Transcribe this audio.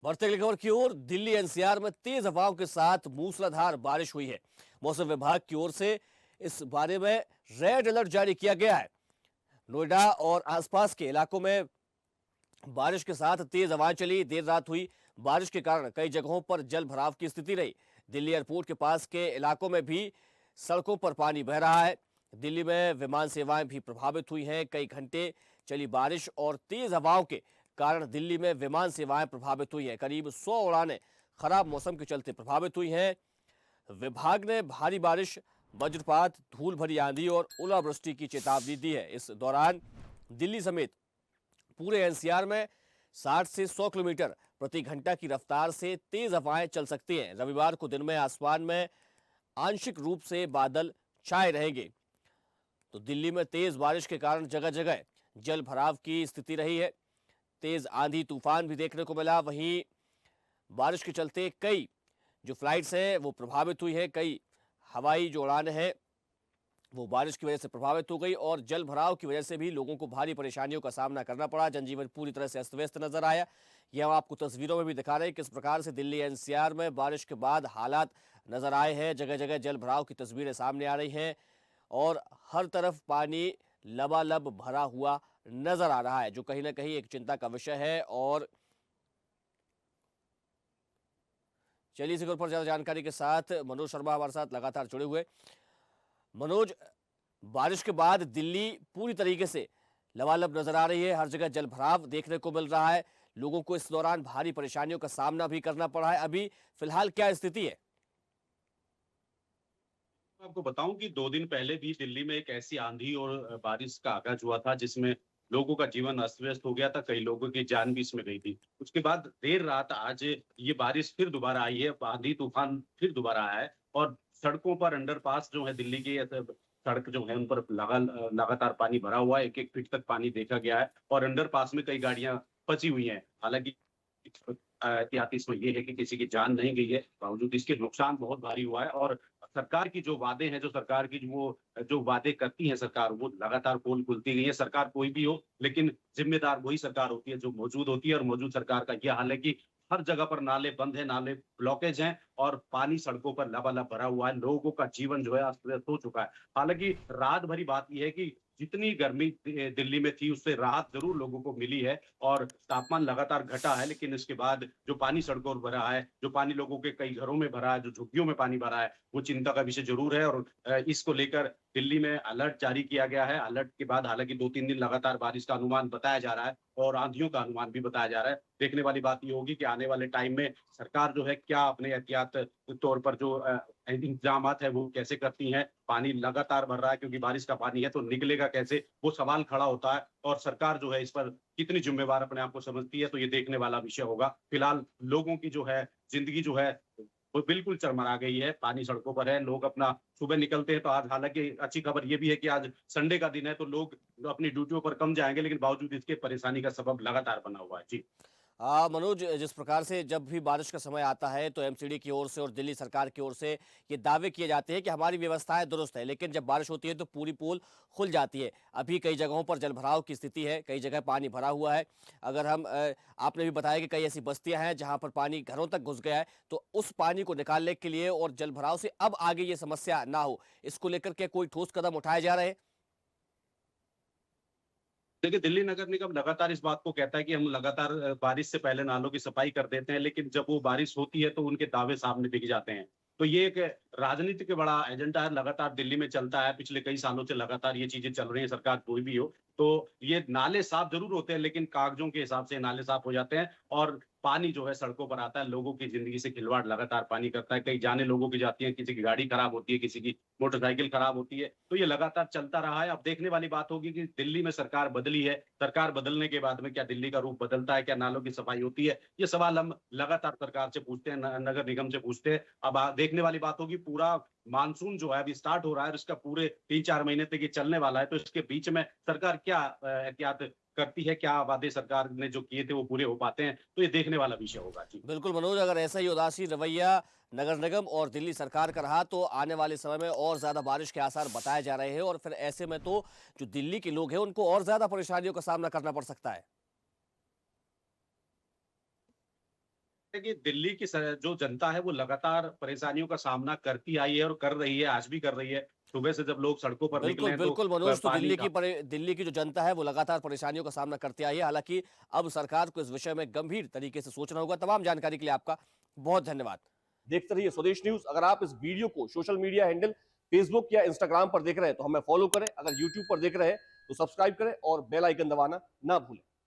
बढ़ते अगली खबर की ओर। दिल्ली एनसीआर में तेज हवाओं के साथ मूसलाधार बारिश हुई है। मौसम विभाग की ओर से इस बारे में रेड अलर्ट जारी किया गया है। नोएडा और आसपास के इलाकों में बारिश के साथ तेज हवाएं चली। देर रात हुई बारिश के कारण कई जगहों पर जल भराव की स्थिति रही। दिल्ली एयरपोर्ट के पास के इलाकों में भी सड़कों पर पानी बह रहा है। दिल्ली में विमान सेवाएं भी प्रभावित हुई हैं। कई घंटे चली बारिश और तेज हवाओं के कारण दिल्ली में विमान सेवाएं प्रभावित हुई हैं। करीब 100 उड़ानें खराब मौसम के चलते प्रभावित हुई हैं। विभाग ने भारी बारिश, वज्रपात, धूल भरी आंधी और ओलावृष्टि की चेतावनी दी है। इस दौरान दिल्ली समेत पूरे एनसीआर में 60 से 100 किलोमीटर प्रति घंटा की रफ्तार से तेज हवाएं चल सकती हैं। रविवार को दिन में आसमान में आंशिक रूप से बादल छाए रहेंगे। तो दिल्ली में तेज बारिश के कारण जगह जगह जल भराव की स्थिति रही है। तेज आंधी तूफान भी देखने को मिला। वहीं बारिश के चलते कई जो फ्लाइट्स हैं वो प्रभावित हुई है। कई हवाई जो उड़ानें हैं वो बारिश की वजह से प्रभावित हो गई और जल भराव की वजह से भी लोगों को भारी परेशानियों का सामना करना पड़ा। जनजीवन पूरी तरह से अस्त व्यस्त नजर आया। यह हम आपको तस्वीरों में भी दिखा रहे हैं किस प्रकार से दिल्ली एनसीआर में बारिश के बाद हालात नजर आए हैं। जगह जगह जल भराव की तस्वीरें सामने आ रही हैं और हर तरफ पानी लबालब भरा हुआ नजर आ रहा है, जो कहीं ना कहीं एक चिंता का विषय है। और चलिए इसी पर ज्यादा जानकारी के साथ मनोज शर्मा हमारे साथ लगातार जुड़े हुए। मनोज, बारिश के बाद दिल्ली पूरी तरीके से लबालब नजर आ रही है। हर जगह जल भराव देखने को मिल रहा है। लोगों को इस दौरान भारी परेशानियों का सामना भी करना पड़ा है। अभी फिलहाल क्या स्थिति है? मैं आपको बताऊं कि 2 दिन पहले भी दिल्ली में एक ऐसी आंधी और बारिश का आगाज हुआ था जिसमें लोगों का जीवन अस्त व्यस्त हो गया था। कई लोगों की जान भी इसमें गई थी। उसके बाद देर रात आज ये बारिश फिर दोबारा आई है, आंधी तूफान फिर दोबारा आया है और सड़कों पर अंडरपास जो है दिल्ली की सड़क जो है उन पर लगातार पानी भरा हुआ है। 1-1 फीट तक पानी देखा गया है और अंडरपास में कई गाड़ियां फंसी हुई हैं। हालांकि एहतियाती इसमें ये है कि किसी की जान नहीं गई है, बावजूद इसके नुकसान बहुत भारी हुआ है। और सरकार की जो वादे हैं, जो सरकार की जो वादे करती है सरकार, वो लगातार पोल खुलती गई है। सरकार कोई भी हो, लेकिन जिम्मेदार वही सरकार होती है जो मौजूद होती है। और मौजूद सरकार का यह हाल है कि हर जगह पर नाले बंद हैं, नाले ब्लॉकेज हैं और पानी सड़कों पर लबालब भरा हुआ है। लोगों का जीवन जो है अस्त व्यस्त हो चुका है। हालांकि राहत भरी बात यह है कि जितनी गर्मी दिल्ली में थी उससे राहत जरूर लोगों को मिली है और तापमान लगातार घटा है। लेकिन इसके बाद जो पानी सड़कों पर भरा है, जो पानी लोगों के कई घरों में भरा है, जो झुग्गियों में पानी भरा है, वो चिंता का विषय जरूर है। और इसको लेकर दिल्ली में अलर्ट जारी किया गया है। अलर्ट के बाद हालांकि 2-3 दिन लगातार बारिश का अनुमान बताया जा रहा है और आंधियों का अनुमान भी बताया जा रहा है। देखने वाली बात ये होगी कि आने वाले टाइम में सरकार जो है क्या अपने एहतियात तौर पर जो इंतजाम है वो कैसे करती हैं। पानी लगातार भर रहा है क्योंकि बारिश का पानी है, तो निकलेगा कैसे, वो सवाल खड़ा होता है। और सरकार जो है इस पर कितनी जिम्मेवार अपने आप को समझती है, तो ये देखने वाला विषय होगा। फिलहाल लोगों की जो है जिंदगी जो है वो बिल्कुल चरमरा गई है। पानी सड़कों पर है, लोग अपना सुबह निकलते हैं तो आज हालांकि अच्छी खबर ये भी है कि आज संडे का दिन है तो लोग अपनी ड्यूटियों पर कम जाएंगे, लेकिन बावजूद इसके परेशानी का सबब लगातार बना हुआ है। जी। मनोज, जिस प्रकार से जब भी बारिश का समय आता है तो एमसीडी की ओर से और दिल्ली सरकार की ओर से ये दावे किए जाते हैं कि हमारी व्यवस्थाएं दुरुस्त है, लेकिन जब बारिश होती है तो पूरी पोल खुल जाती है। अभी कई जगहों पर जलभराव की स्थिति है, कई जगह पानी भरा हुआ है। अगर हम आपने भी बताया कि कई ऐसी बस्तियां हैं जहां पर पानी घरों तक घुस गया है, तो उस पानी को निकालने के लिए और जलभराव से अब आगे ये समस्या ना हो, इसको लेकर के कोई ठोस कदम उठाए जा रहे हैं? देखिए, दिल्ली नगर निगम लगातार इस बात को कहता है कि हम लगातार बारिश से पहले नालों की सफाई कर देते हैं, लेकिन जब वो बारिश होती है तो उनके दावे सामने दिख जाते हैं। तो ये एक राजनीति के बड़ा एजेंडा है, लगातार दिल्ली में चलता है। पिछले कई सालों से लगातार ये चीजें चल रही हैं, सरकार कोई भी हो। तो ये नाले साफ जरूर होते हैं, लेकिन कागजों के हिसाब से नाले साफ हो जाते हैं और पानी जो है सड़कों पर आता है। लोगों की जिंदगी से खिलवाड़ लगातार पानी करता है। कई जाने लोगों की जाती है, किसी की गाड़ी खराब होती है, किसी की मोटरसाइकिल खराब होती है। तो ये लगातार चलता रहा है। अब देखने वाली बात होगी कि दिल्ली में सरकार बदली है, सरकार बदलने के बाद में क्या दिल्ली का रूप बदलता है, क्या नालों की सफाई होती है। ये सवाल हम लगातार सरकार से पूछते हैं, नगर निगम से पूछते हैं। अब देखने वाली बात होगी, पूरा मानसून जो है अभी स्टार्ट हो रहा है और इसका पूरे 3-4 महीने तक ये चलने वाला है। तो इसके बीच में सरकार क्या एहतियात करती है, क्या वादे सरकार ने जो किए थे वो पूरे हो पाते हैं, तो ये देखने वाला विषय होगा। जी। बिल्कुल मनोज, अगर ऐसा ही उदासीन रवैया नगर निगम और दिल्ली सरकार का रहा तो आने वाले समय में और ज्यादा बारिश के आसार बताए जा रहे हैं और फिर ऐसे में तो जो दिल्ली के लोग हैं उनको और ज्यादा परेशानियों का सामना करना पड़ सकता है। है कि दिल्ली की जो जनता है वो लगातार परेशानियों का सामना करती आई है और कर रही है, आज भी कर रही है। सुबह से जब लोग सड़कों पर निकले बिल्कुल, हैं तो बिल्कुल मनोज, तो पानी का दिल्ली की जो जनता है वो लगातार परेशानियों का सामना करती आई है। हालाँकि अब सरकार को इस विषय में गंभीर तरीके से सोचना होगा। तमाम जानकारी के लिए आपका बहुत धन्यवाद। देखते रहिए स्वदेश न्यूज़। अगर आप इस वीडियो को सोशल मीडिया हैंडल फेसबुक या इंस्टाग्राम पर देख रहे हैं तो हमें फॉलो करें। अगर यूट्यूब पर देख रहे हैं तो सब्सक्राइब करें और बेल आइकन दबाना ना भूलें।